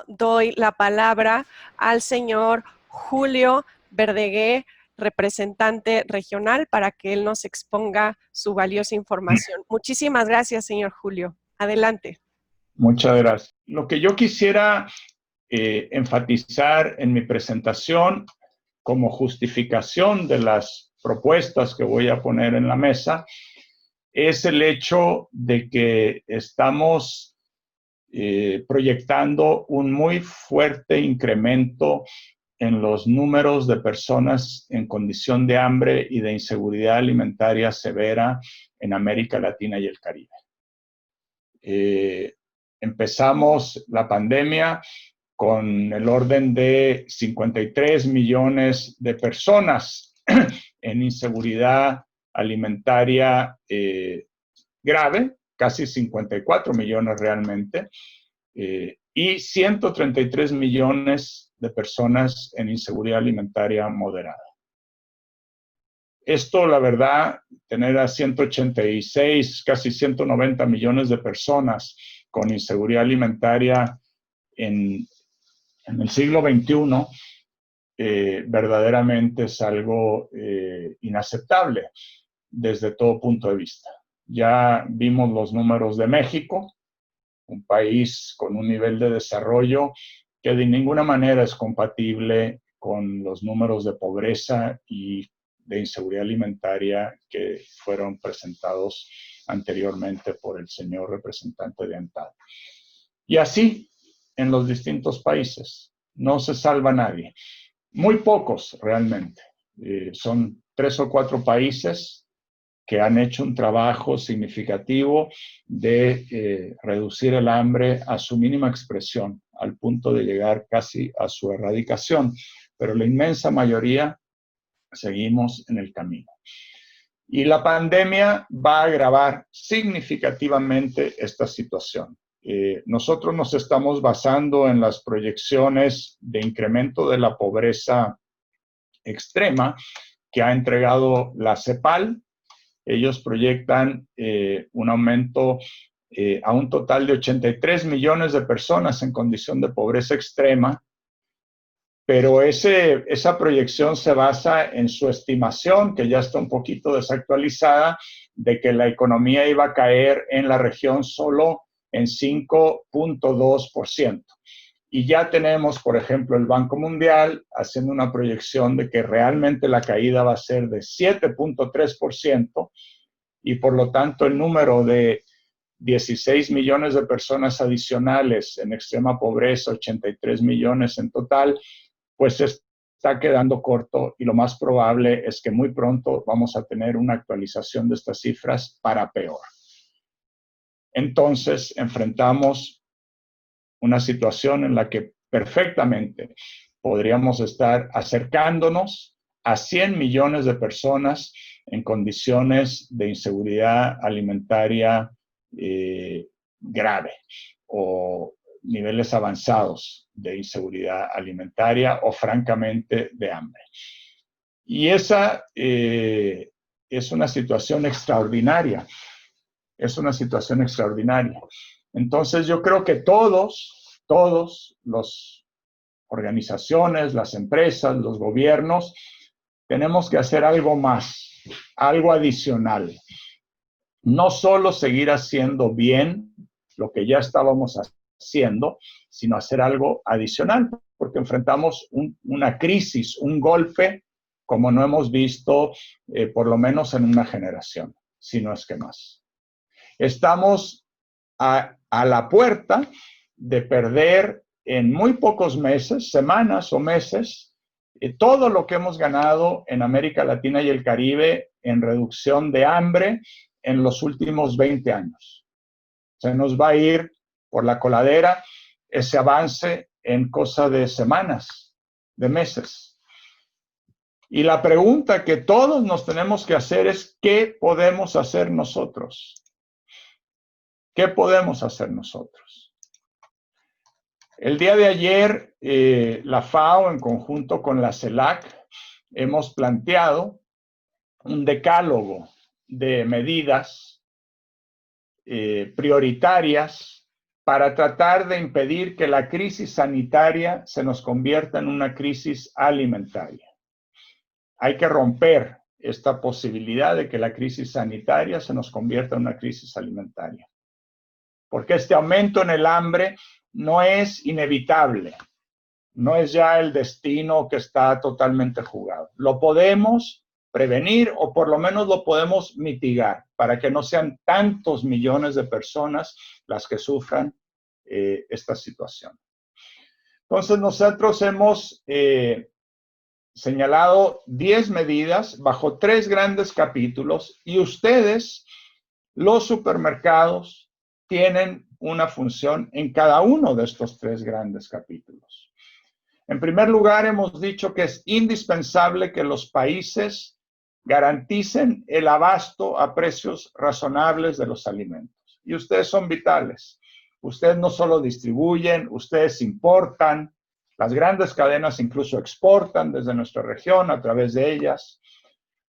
doy la palabra al señor Julio Verdegué, representante regional, para que él nos exponga su valiosa información. Muchísimas gracias, señor Julio. Adelante. Muchas gracias. Lo que yo quisiera enfatizar en mi presentación como justificación de las propuestas que voy a poner en la mesa es el hecho de que estamos proyectando un muy fuerte incremento en los números de personas en condición de hambre y de inseguridad alimentaria severa en América Latina y el Caribe. Empezamos la pandemia con el orden de 53 millones de personas en inseguridad alimentaria grave, casi 54 millones realmente, y 133 millones de personas en inseguridad alimentaria moderada. Esto, la verdad, tener a 186, casi 190 millones de personas con inseguridad alimentaria en el siglo XXI, verdaderamente es algo inaceptable desde todo punto de vista. Ya vimos los números de México, un país con un nivel de desarrollo que de ninguna manera es compatible con los números de pobreza y de inseguridad alimentaria que fueron presentados anteriormente por el señor representante de ANTAD. Y así en los distintos países. No se salva nadie. Muy pocos realmente. Son 3 o 4 países que han hecho un trabajo significativo de reducir el hambre a su mínima expresión, al punto de llegar casi a su erradicación. Pero la inmensa mayoría seguimos en el camino. Y la pandemia va a agravar significativamente esta situación. Nosotros nos estamos basando en las proyecciones de incremento de la pobreza extrema que ha entregado la CEPAL. Ellos proyectan un aumento a un total de 83 millones de personas en condición de pobreza extrema, pero esa proyección se basa en su estimación, que ya está un poquito desactualizada, de que la economía iba a caer en la región solo en 5.2%. Y ya tenemos, por ejemplo, el Banco Mundial haciendo una proyección de que realmente la caída va a ser de 7.3%, y por lo tanto el número de 16 millones de personas adicionales en extrema pobreza, 83 millones en total, pues se está quedando corto, y lo más probable es que muy pronto vamos a tener una actualización de estas cifras para peor. Entonces enfrentamos una situación en la que perfectamente podríamos estar acercándonos a 100 millones de personas en condiciones de inseguridad alimentaria grave o niveles avanzados de inseguridad alimentaria o francamente de hambre. Y esa es una situación extraordinaria. Es una situación extraordinaria. Entonces yo creo que todos los organizaciones, las empresas, los gobiernos, tenemos que hacer algo más, algo adicional. No solo seguir haciendo bien lo que ya estábamos haciendo, sino hacer algo adicional, porque enfrentamos una crisis, un golpe, como no hemos visto por lo menos en una generación, si no es que más. Estamos a la puerta de perder en muy pocos meses, semanas o meses, todo lo que hemos ganado en América Latina y el Caribe en reducción de hambre en los últimos 20 años. Se nos va a ir por la coladera ese avance en cosa de semanas, de meses. Y la pregunta que todos nos tenemos que hacer es, ¿qué podemos hacer nosotros? ¿Qué podemos hacer nosotros? El día de ayer, la FAO, en conjunto con la CELAC, hemos planteado un decálogo de medidas prioritarias para tratar de impedir que la crisis sanitaria se nos convierta en una crisis alimentaria. Hay que romper esta posibilidad de que la crisis sanitaria se nos convierta en una crisis alimentaria. Porque este aumento en el hambre no es inevitable, no es ya el destino que está totalmente jugado. Lo podemos prevenir o por lo menos lo podemos mitigar para que no sean tantos millones de personas las que sufran esta situación. Entonces nosotros hemos señalado 10 medidas bajo 3 grandes capítulos y ustedes, los supermercados, tienen una función en cada uno de estos 3 grandes capítulos. En primer lugar, hemos dicho que es indispensable que los países garanticen el abasto a precios razonables de los alimentos. Y ustedes son vitales. Ustedes no solo distribuyen, ustedes importan. Las grandes cadenas incluso exportan desde nuestra región a través de ellas.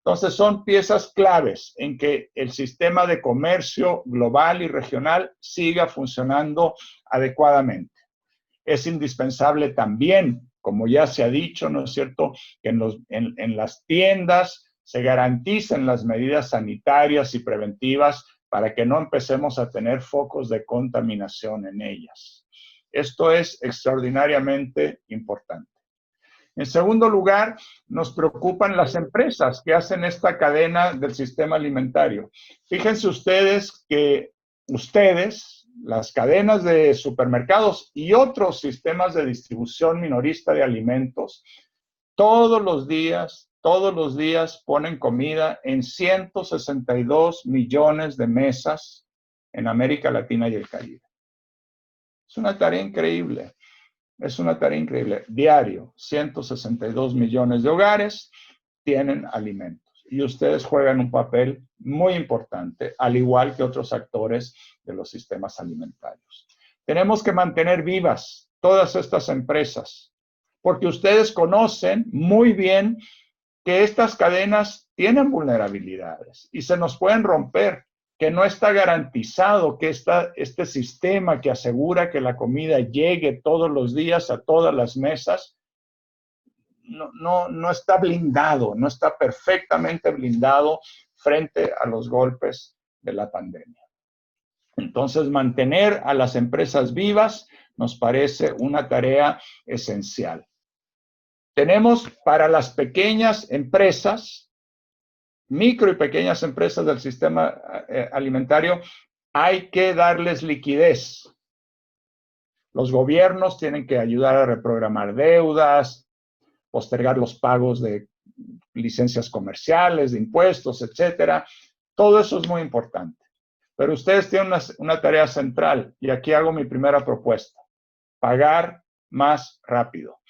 Entonces son piezas claves en que el sistema de comercio global y regional siga funcionando adecuadamente. Es indispensable también, como ya se ha dicho, ¿no es cierto?, que en las tiendas se garanticen las medidas sanitarias y preventivas para que no empecemos a tener focos de contaminación en ellas. Esto es extraordinariamente importante. En segundo lugar, nos preocupan las empresas que hacen esta cadena del sistema alimentario. Fíjense ustedes que las cadenas de supermercados y otros sistemas de distribución minorista de alimentos, todos los días ponen comida en 162 millones de mesas en América Latina y el Caribe. Es una tarea increíble. Es una tarea increíble. Diario, 162 millones de hogares tienen alimentos. Y ustedes juegan un papel muy importante, al igual que otros actores de los sistemas alimentarios. Tenemos que mantener vivas todas estas empresas, porque ustedes conocen muy bien que estas cadenas tienen vulnerabilidades y se nos pueden romper, que no está garantizado que este sistema que asegura que la comida llegue todos los días a todas las mesas, no está blindado, no está perfectamente blindado frente a los golpes de la pandemia. Entonces, mantener a las empresas vivas nos parece una tarea esencial. Tenemos para las pequeñas empresas, micro y pequeñas empresas del sistema alimentario, hay que darles liquidez. Los gobiernos tienen que ayudar a reprogramar deudas, postergar los pagos de licencias comerciales, de impuestos, etcétera. Todo eso es muy importante. Pero ustedes tienen una tarea central y aquí hago mi primera propuesta. Pagar más rápido.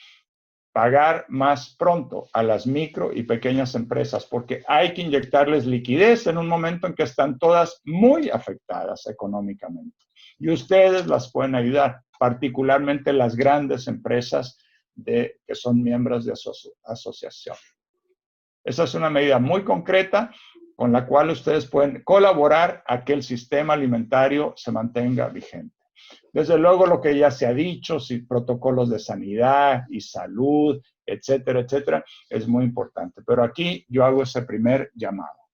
Pagar más pronto a las micro y pequeñas empresas, porque hay que inyectarles liquidez en un momento en que están todas muy afectadas económicamente. Y ustedes las pueden ayudar, particularmente las grandes empresas que son miembros de asociación. Esa es una medida muy concreta con la cual ustedes pueden colaborar a que el sistema alimentario se mantenga vigente. Desde luego lo que ya se ha dicho, protocolos de sanidad y salud, etcétera, etcétera, es muy importante. Pero aquí yo hago ese primer llamado,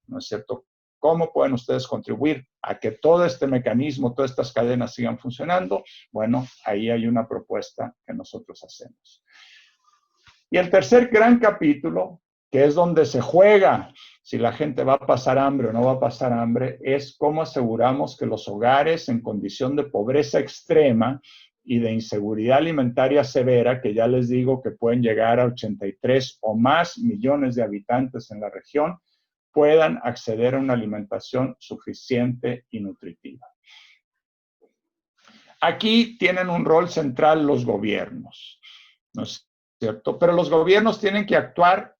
¿no es cierto? ¿Cómo pueden ustedes contribuir a que todo este mecanismo, todas estas cadenas sigan funcionando? Bueno, ahí hay una propuesta que nosotros hacemos. Y el tercer gran capítulo, que es donde se juega si la gente va a pasar hambre o no va a pasar hambre, es cómo aseguramos que los hogares en condición de pobreza extrema y de inseguridad alimentaria severa, que ya les digo que pueden llegar a 83 o más millones de habitantes en la región, puedan acceder a una alimentación suficiente y nutritiva. Aquí tienen un rol central los gobiernos, ¿no es cierto? Pero los gobiernos tienen que actuar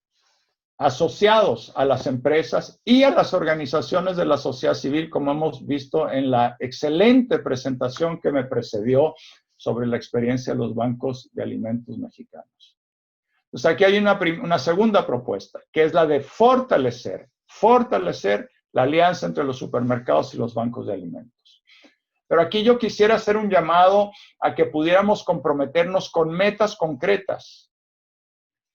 asociados a las empresas y a las organizaciones de la sociedad civil, como hemos visto en la excelente presentación que me precedió sobre la experiencia de los bancos de alimentos mexicanos. Entonces, aquí hay una segunda propuesta, que es la de fortalecer la alianza entre los supermercados y los bancos de alimentos. Pero aquí yo quisiera hacer un llamado a que pudiéramos comprometernos con metas concretas.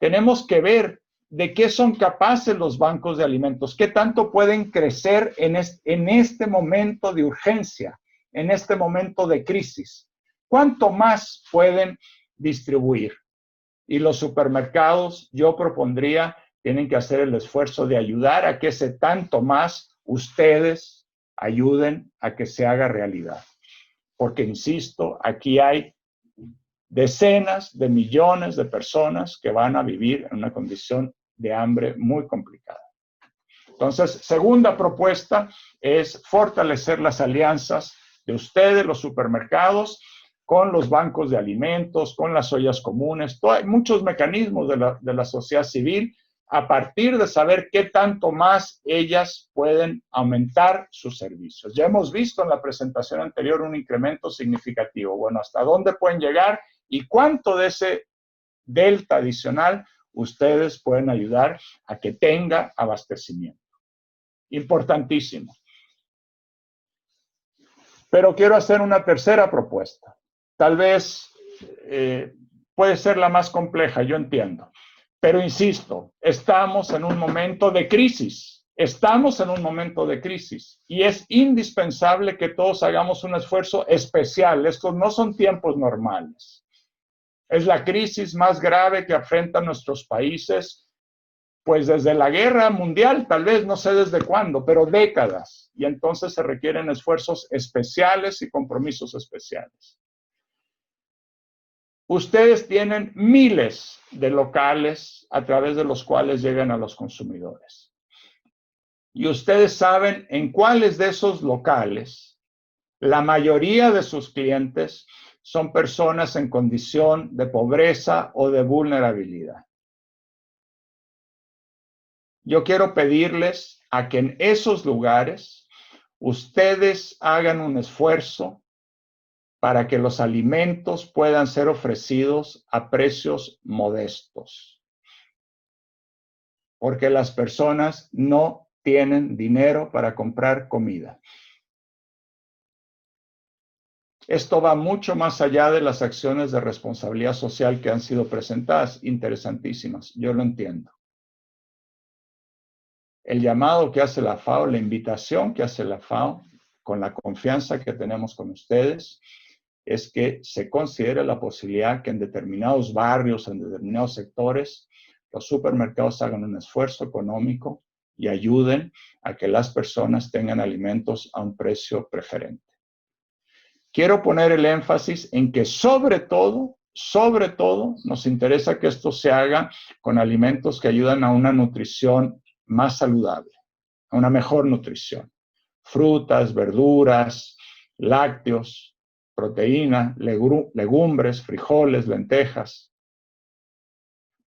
Tenemos que ver de qué son capaces los bancos de alimentos, qué tanto pueden crecer en este momento de urgencia, en este momento de crisis. ¿Cuánto más pueden distribuir? Y los supermercados, yo propondría, tienen que hacer el esfuerzo de ayudar a que ese tanto más ustedes ayuden a que se haga realidad. Porque, insisto, aquí hay decenas de millones de personas que van a vivir en una condición de hambre muy complicada. Entonces, segunda propuesta es fortalecer las alianzas de ustedes, los supermercados, con los bancos de alimentos, con las ollas comunes. Hay muchos mecanismos de la sociedad civil a partir de saber qué tanto más ellas pueden aumentar sus servicios. Ya hemos visto en la presentación anterior un incremento significativo. Bueno, ¿hasta dónde pueden llegar y cuánto de ese delta adicional ustedes pueden ayudar a que tenga abastecimiento? Importantísimo. Pero quiero hacer una tercera propuesta. Tal vez puede ser la más compleja, yo entiendo. Pero insisto, estamos en un momento de crisis. Estamos en un momento de crisis y es indispensable que todos hagamos un esfuerzo especial. Estos no son tiempos normales. Es la crisis más grave que afrentan nuestros países, pues desde la guerra mundial, tal vez, no sé desde cuándo, pero décadas. Y entonces se requieren esfuerzos especiales y compromisos especiales. Ustedes tienen miles de locales a través de los cuales llegan a los consumidores. Y ustedes saben en cuáles de esos locales la mayoría de sus clientes son personas en condición de pobreza o de vulnerabilidad. Yo quiero pedirles a que en esos lugares ustedes hagan un esfuerzo para que los alimentos puedan ser ofrecidos a precios modestos. Porque las personas no tienen dinero para comprar comida. Esto va mucho más allá de las acciones de responsabilidad social que han sido presentadas, interesantísimas, yo lo entiendo. El llamado que hace la FAO, la invitación que hace la FAO, con la confianza que tenemos con ustedes, es que se considere la posibilidad que en determinados barrios, en determinados sectores, los supermercados hagan un esfuerzo económico y ayuden a que las personas tengan alimentos a un precio preferente. Quiero poner el énfasis en que sobre todo, nos interesa que esto se haga con alimentos que ayudan a una nutrición más saludable, a una mejor nutrición. Frutas, verduras, lácteos, proteína, legumbres, frijoles, lentejas.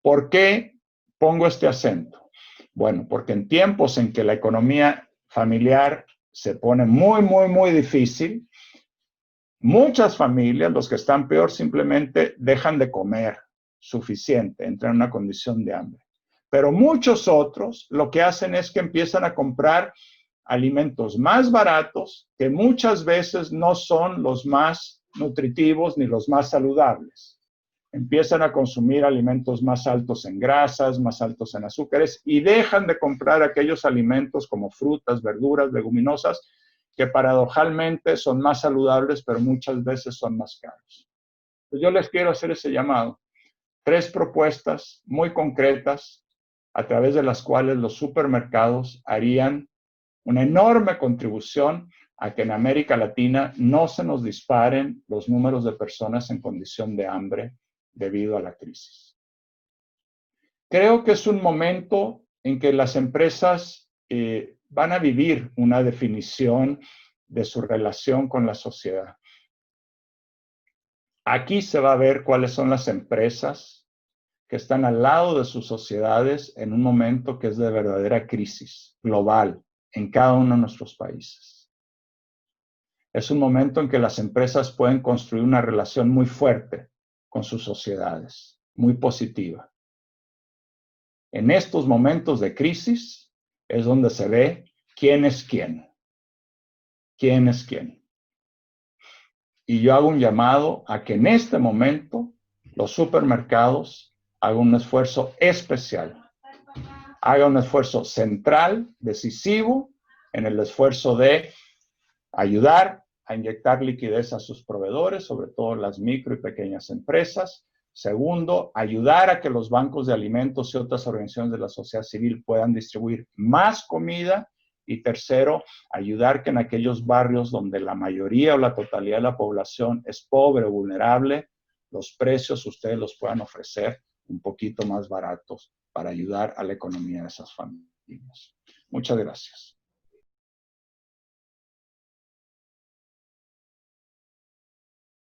¿Por qué pongo este acento? Bueno, porque en tiempos en que la economía familiar se pone muy difícil, muchas familias, los que están peor, simplemente dejan de comer suficiente, entran en una condición de hambre. Pero muchos otros lo que hacen es que empiezan a comprar alimentos más baratos que muchas veces no son los más nutritivos ni los más saludables. Empiezan a consumir alimentos más altos en grasas, más altos en azúcares y dejan de comprar aquellos alimentos como frutas, verduras, leguminosas que paradojalmente son más saludables, pero muchas veces son más caros. Entonces yo les quiero hacer ese llamado. 3 propuestas muy concretas a través de las cuales los supermercados harían una enorme contribución a que en América Latina no se nos disparen los números de personas en condición de hambre debido a la crisis. Creo que es un momento en que las empresas van a vivir una definición de su relación con la sociedad. Aquí se va a ver cuáles son las empresas que están al lado de sus sociedades en un momento que es de verdadera crisis global en cada uno de nuestros países. Es un momento en que las empresas pueden construir una relación muy fuerte con sus sociedades, muy positiva. En estos momentos de crisis es donde se ve quién es quién. ¿Quién es quién? Y yo hago un llamado a que en este momento los supermercados hagan un esfuerzo especial, hagan un esfuerzo central, decisivo, en el esfuerzo de ayudar a inyectar liquidez a sus proveedores, sobre todo las micro y pequeñas empresas. Segundo, ayudar a que los bancos de alimentos y otras organizaciones de la sociedad civil puedan distribuir más comida. Y tercero, ayudar que en aquellos barrios donde la mayoría o la totalidad de la población es pobre o vulnerable, los precios ustedes los puedan ofrecer un poquito más baratos para ayudar a la economía de esas familias. Muchas gracias.